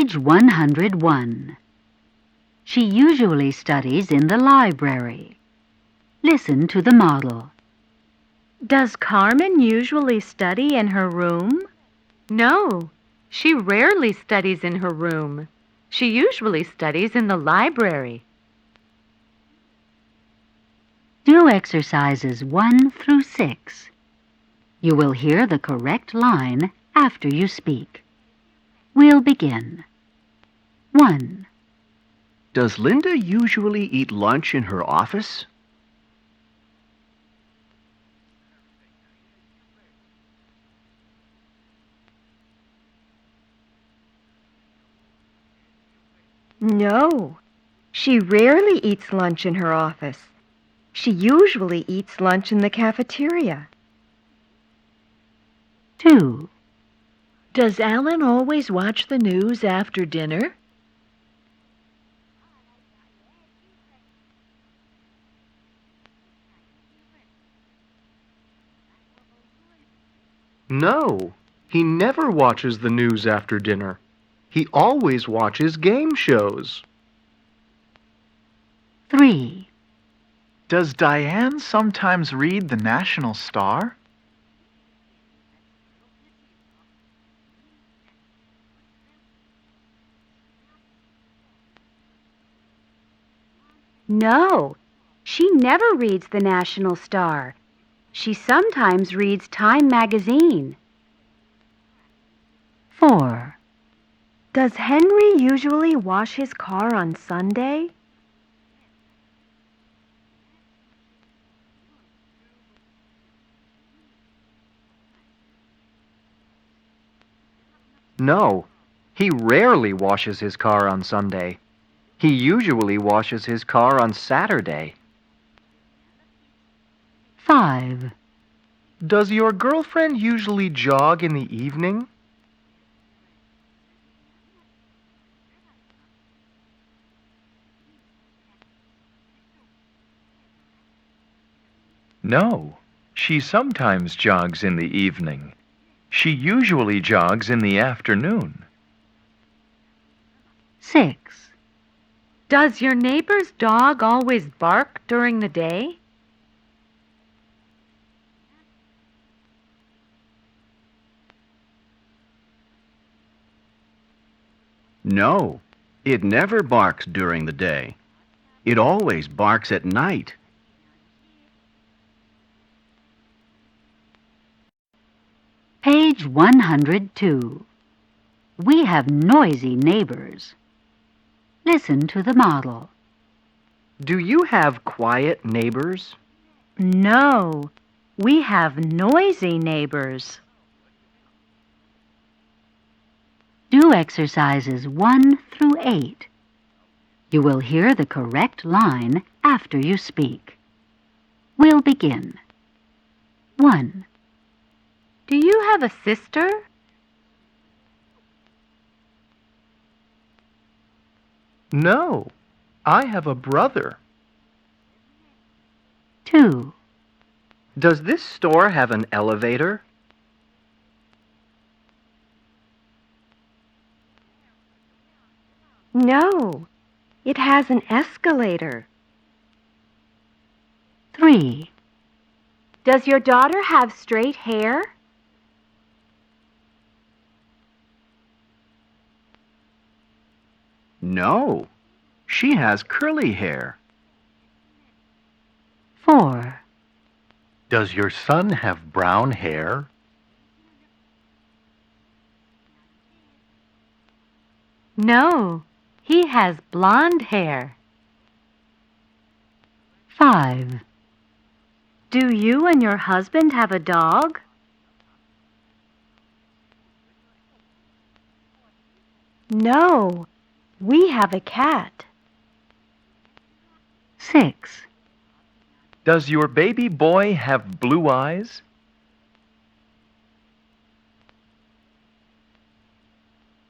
Page 101. She usually studies in the library. Listen to the model. Does Carmen usually study in her room? No, she rarely studies in her room. She usually studies in the library. Do exercises 1 through 6. You will hear the correct line after you speak. We'll begin. 1. Does Linda usually eat lunch in her office? No, she rarely eats lunch in her office. She usually eats lunch in the cafeteria. 2. Does Alan always watch the news after dinner? No, he never watches the news after dinner. He always watches game shows. 3. Does Diane sometimes read the National Star? No, she never reads the National Star. She sometimes reads Time magazine. 4. Does Henry usually wash his car on Sunday? No, he rarely washes his car on Sunday. He usually washes his car on Saturday. 5. Does your girlfriend usually jog in the evening? No, she sometimes jogs in the evening. She usually jogs in the afternoon. 6. Does your neighbor's dog always bark during the day? No, it never barks during the day. It always barks at night. Page 102. We have noisy neighbors. Listen to the model. Do you have quiet neighbors? No, we have noisy neighbors. Do exercises 1 through 8. You will hear the correct line after you speak. We'll begin. 1. Do you have a sister? No, I have a brother. 2. Does this store have an elevator? No, it has an escalator. 3. Does your daughter have straight hair? No, she has curly hair. 4. Does your son have brown hair? No, he has blonde hair. 5. Do you and your husband have a dog? No, we have a cat. 6. Does your baby boy have blue eyes?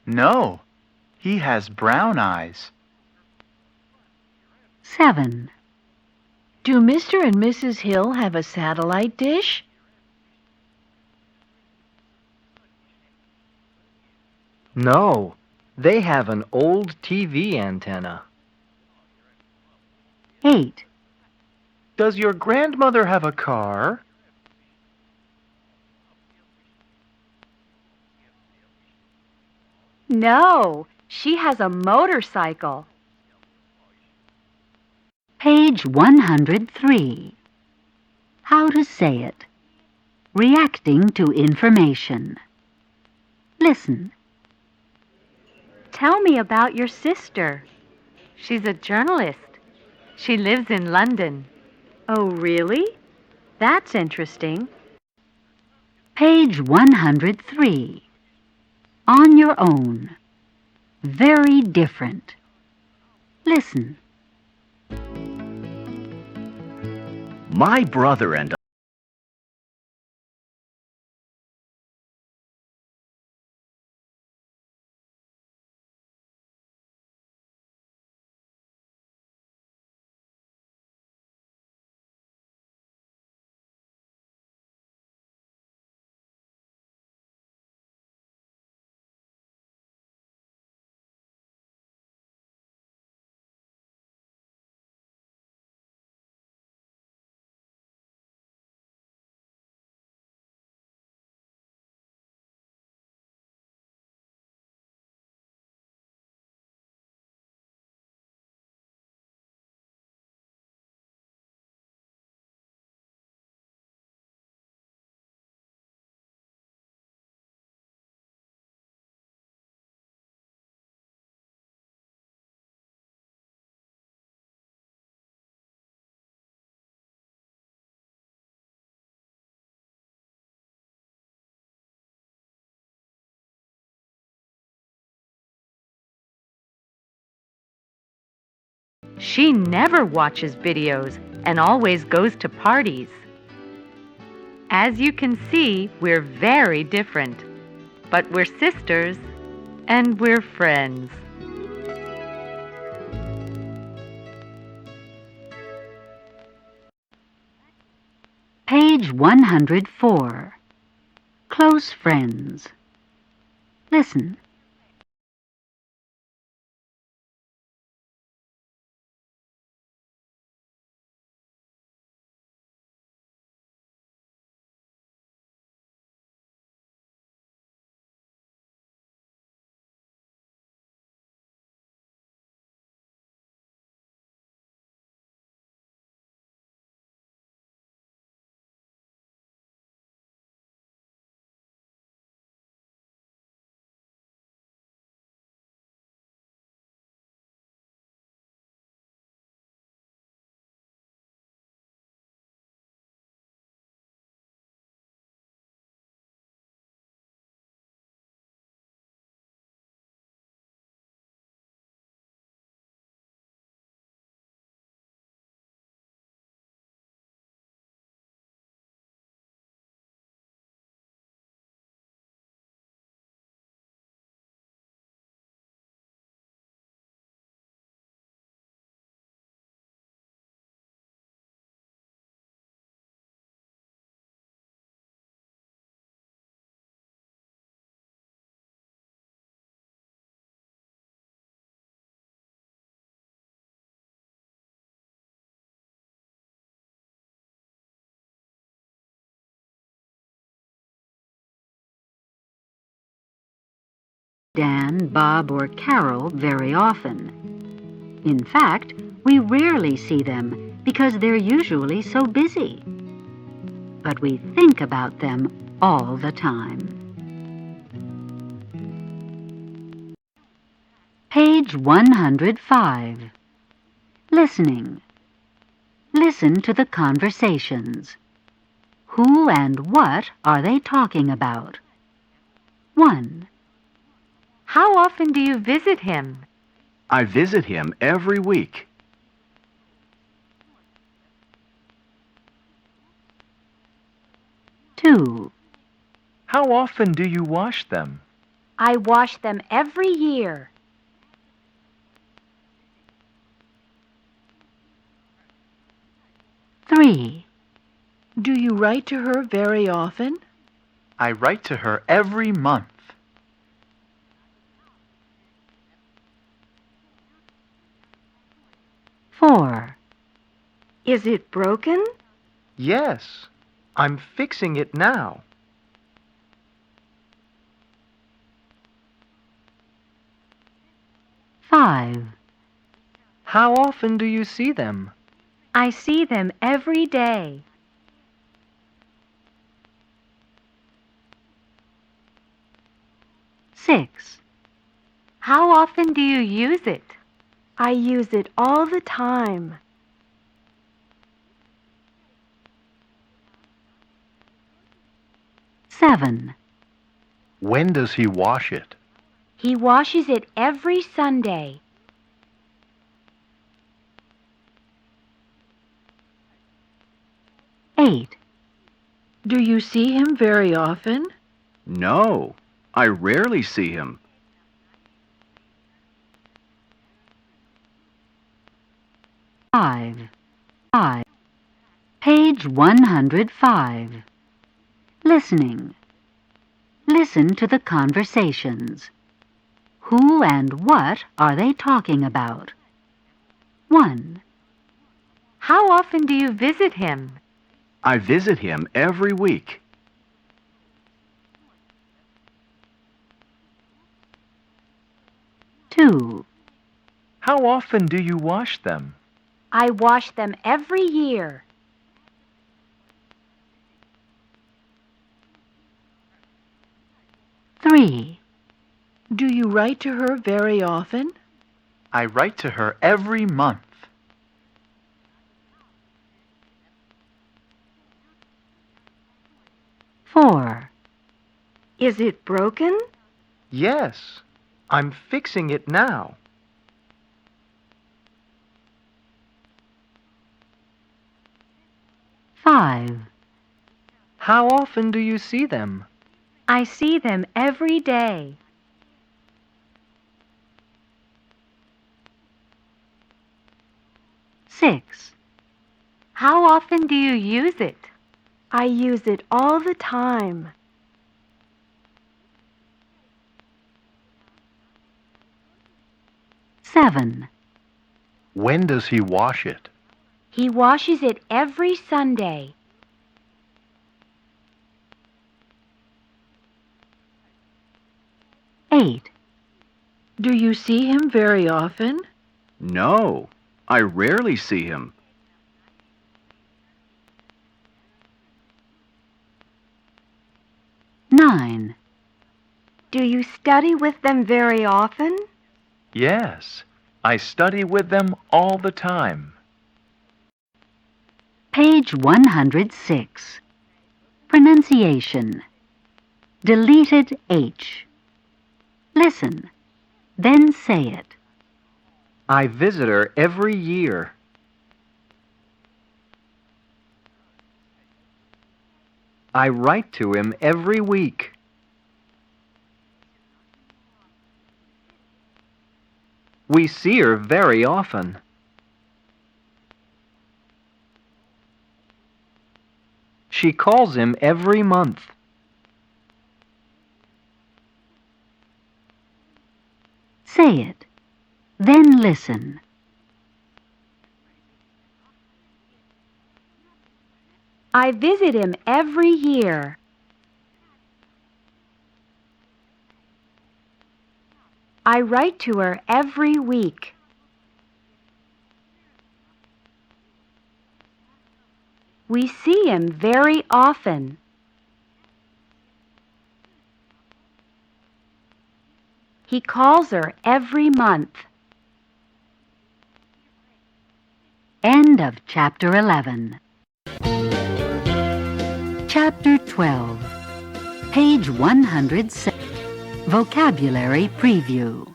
No, he has brown eyes. 7. Do Mr. and Mrs. Hill have a satellite dish? No, They have an old TV antenna. 8. Does your grandmother have a car? No, she has a motorcycle. Page 103. How to say it. Reacting to information. Listen. Tell me about your sister. She's a journalist. She lives in London. Oh, really? That's interesting. Page 103. On your own. Very different. Listen. My brother and She never watches videos and always goes to parties. As you can see, we're very different, but we're sisters and we're friends. Page 104. Close friends. Listen. Dan, Bob, or Carol very often. In fact, we rarely see them because they're usually so busy. But we think about them all the time. Page 105. Listening. Listen to the conversations. Who and what are they talking about? 1. How often do you visit him? I visit him every week. 2. How often do you wash them? I wash them every year. 3. Do you write to her very often? I write to her every month. 4. Is it broken? Yes, I'm fixing it now. 5. How often do you see them? I see them every day. 6. How often do you use it? I use it all the time. 7. When does he wash it? He washes it every Sunday. 8. Do you see him very often? No, I rarely see him. 5. Page 105. Listening. Listen to the conversations. Who and what are they talking about? 1. How often do you visit him? I visit him every week. 2. How often do you wash them? I wash them every year. 3. Do you write to her very often? I write to her every month. 4. Is it broken? Yes, I'm fixing it now. 5. How often do you see them? I see them every day. 6. How often do you use it? I use it all the time. 7. When does he wash it? He washes it every Sunday. 8. Do you see him very often? No, I rarely see him. 9. Do you study with them very often? Yes, I study with them all the time. Page 106. Pronunciation. Deleted H. Listen, then say it. I visit her every year. I write to him every week. We see her very often. She calls him every month. Say it, then listen. I visit him every year. I write to her every week. We see him very often. He calls her every month. End of Chapter 11. Chapter 12. Page 107. Vocabulary Preview.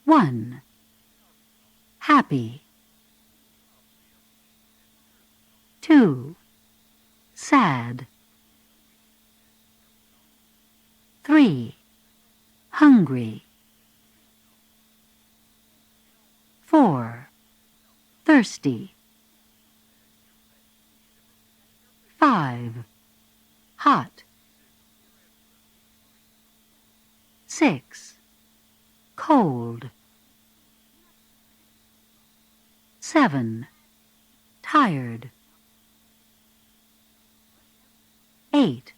1. Happy. 2. Sad. 3. Hungry. 4. Thirsty. 5. Hot. 6. Cold. 7. Tired. 8.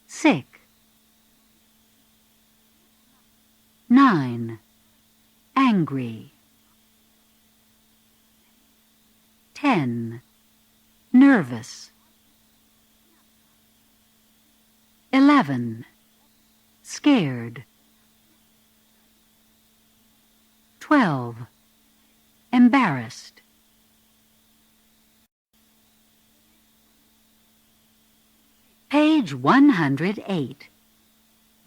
Sick. 9. Angry. 10. Nervous. 11. Scared. 12. Embarrassed. Page 108.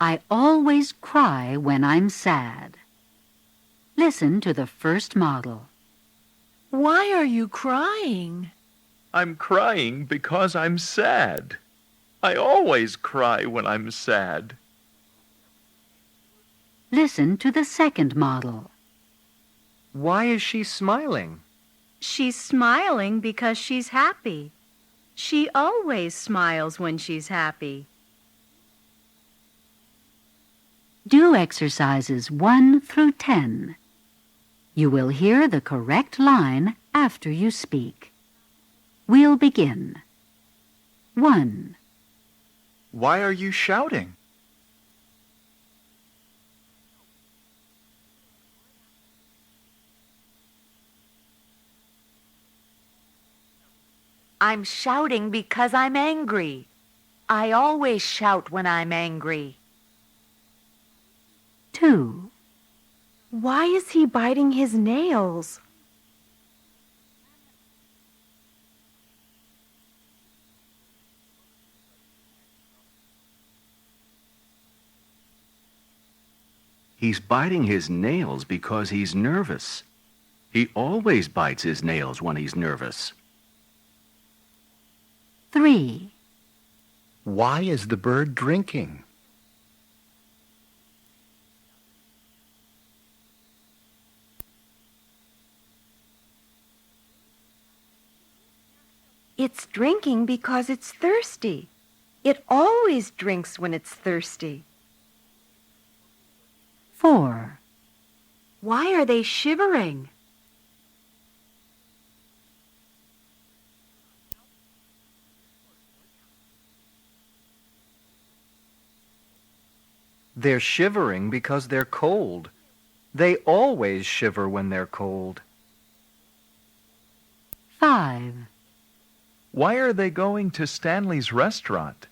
I always cry when I'm sad. Listen to the first model. Why are you crying? I'm crying because I'm sad. I always cry when I'm sad. Listen to the second model. Why is she smiling? She's smiling because she's happy. She always smiles when she's happy. Do exercises 1 through 10. You will hear the correct line after you speak. We'll begin. 1. Why are you shouting? I'm shouting because I'm angry. I always shout when I'm angry. 2. Why is he biting his nails? He's biting his nails because he's nervous. He always bites his nails when he's nervous. 3. Why is the bird drinking? It's drinking because it's thirsty. It always drinks when it's thirsty. 4. Why are they shivering? They're shivering because they're cold. They always shiver when they're cold. 5. Why are they going to Stanley's restaurant?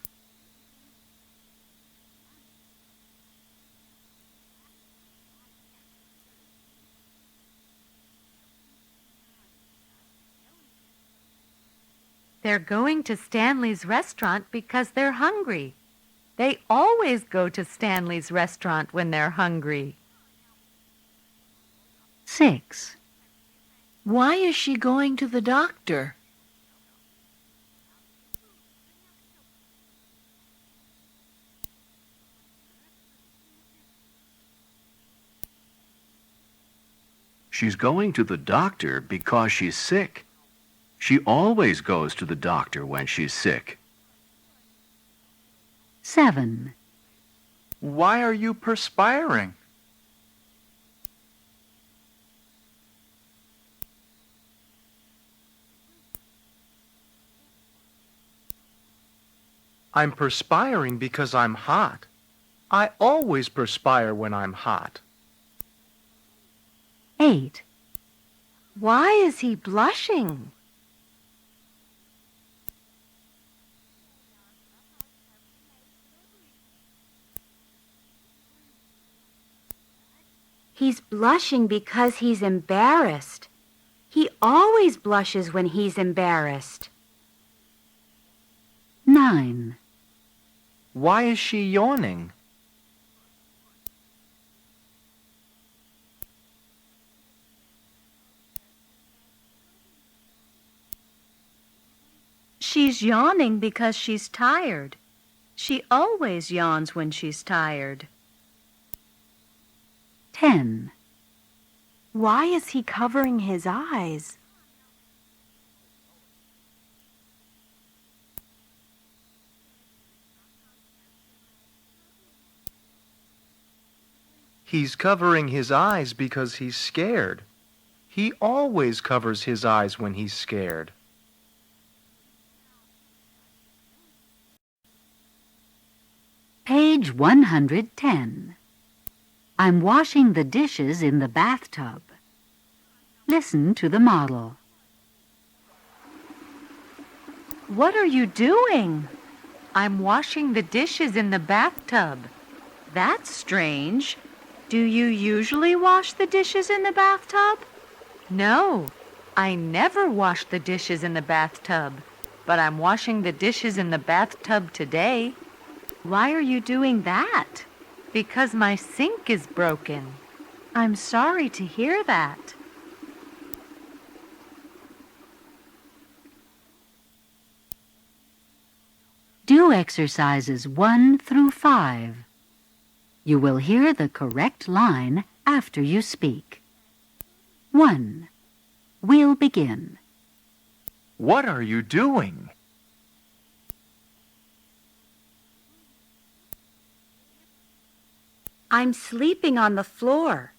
They're going to Stanley's restaurant because they're hungry. They always go to Stanley's restaurant when they're hungry. 6. Why is she going to the doctor? She's going to the doctor because she's sick. She always goes to the doctor when she's sick. 7. Why are you perspiring? I'm perspiring because I'm hot. I always perspire when I'm hot. 8. Why is he blushing? He's blushing because he's embarrassed. He always blushes when he's embarrassed. 9. Why is she yawning? She's yawning because she's tired. She always yawns when she's tired. 10. Why is he covering his eyes? He's covering his eyes because he's scared. He always covers his eyes when he's scared. Page 110. I'm washing the dishes in the bathtub. Listen to the model. What are you doing? I'm washing the dishes in the bathtub. That's strange. Do you usually wash the dishes in the bathtub? No, I never wash the dishes in the bathtub, but I'm washing the dishes in the bathtub today. Why are you doing that? Because my sink is broken. I'm sorry to hear that. Do exercises 1 through 5. You will hear the correct line after you speak. 1. We'll begin. What are you doing? I'm sleeping on the floor.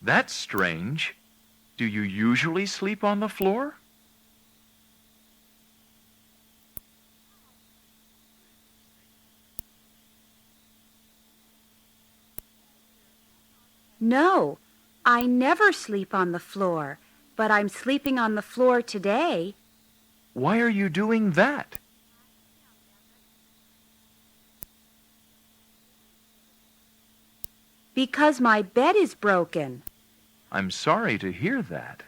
That's strange. Do you usually sleep on the floor? No, I never sleep on the floor, but I'm sleeping on the floor today. Why are you doing that? Because my bed is broken. I'm sorry to hear that.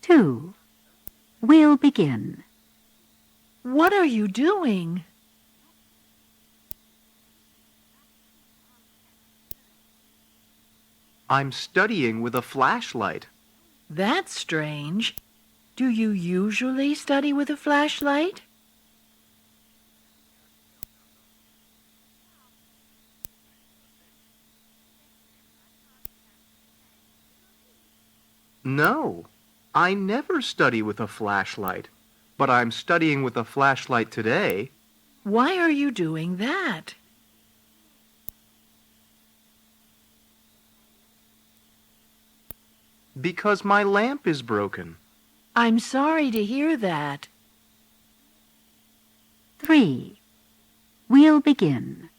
2. We'll begin. What are you doing? I'm studying with a flashlight. That's strange. Do you usually study with a flashlight? No, I never study with a flashlight, but I'm studying with a flashlight today. Why are you doing that? Because my lamp is broken. I'm sorry to hear that. 3. We'll begin.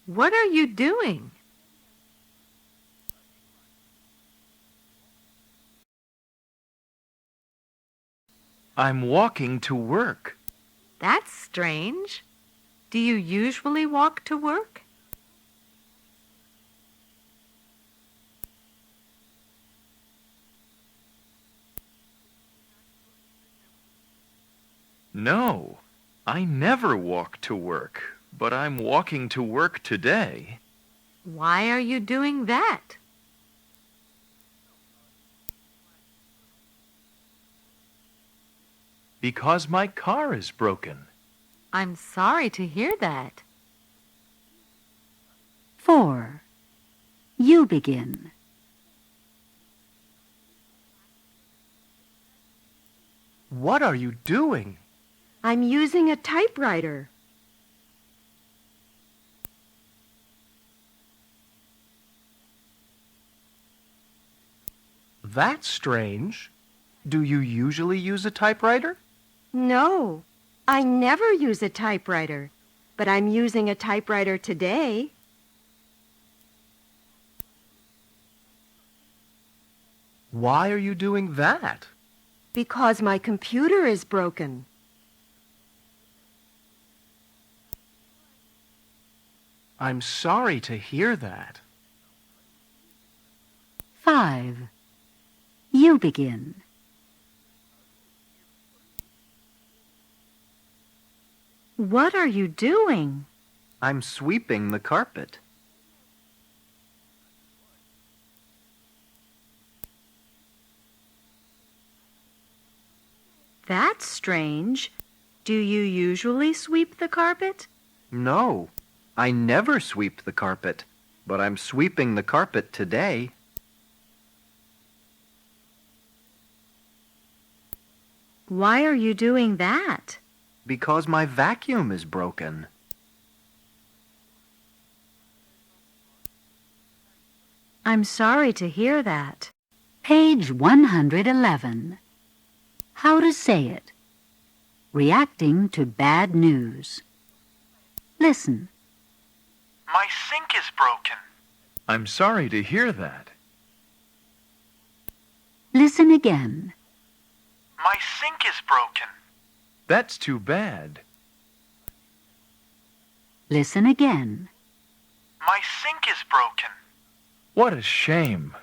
What are you doing? I'm walking to work. That's strange. Do you usually walk to work? No, I never walk to work, but I'm walking to work today. Why are you doing that? Because my car is broken. I'm sorry to hear that. 4. You begin. What are you doing? I'm using a typewriter. That's strange. Do you usually use a typewriter? No, I never use a typewriter, but I'm using a typewriter today. Why are you doing that? Because my computer is broken. I'm sorry to hear that. 5. You begin. What are you doing? I'm sweeping the carpet. That's strange. Do you usually sweep the carpet? No, I never sweep the carpet, but I'm sweeping the carpet today. Why are you doing that? Because my vacuum is broken. I'm sorry to hear that. Page 111. How to say it. Reacting to bad news. Listen. My sink is broken. I'm sorry to hear that. Listen again. My sink is broken. That's too bad. Listen again. My sink is broken. What a shame.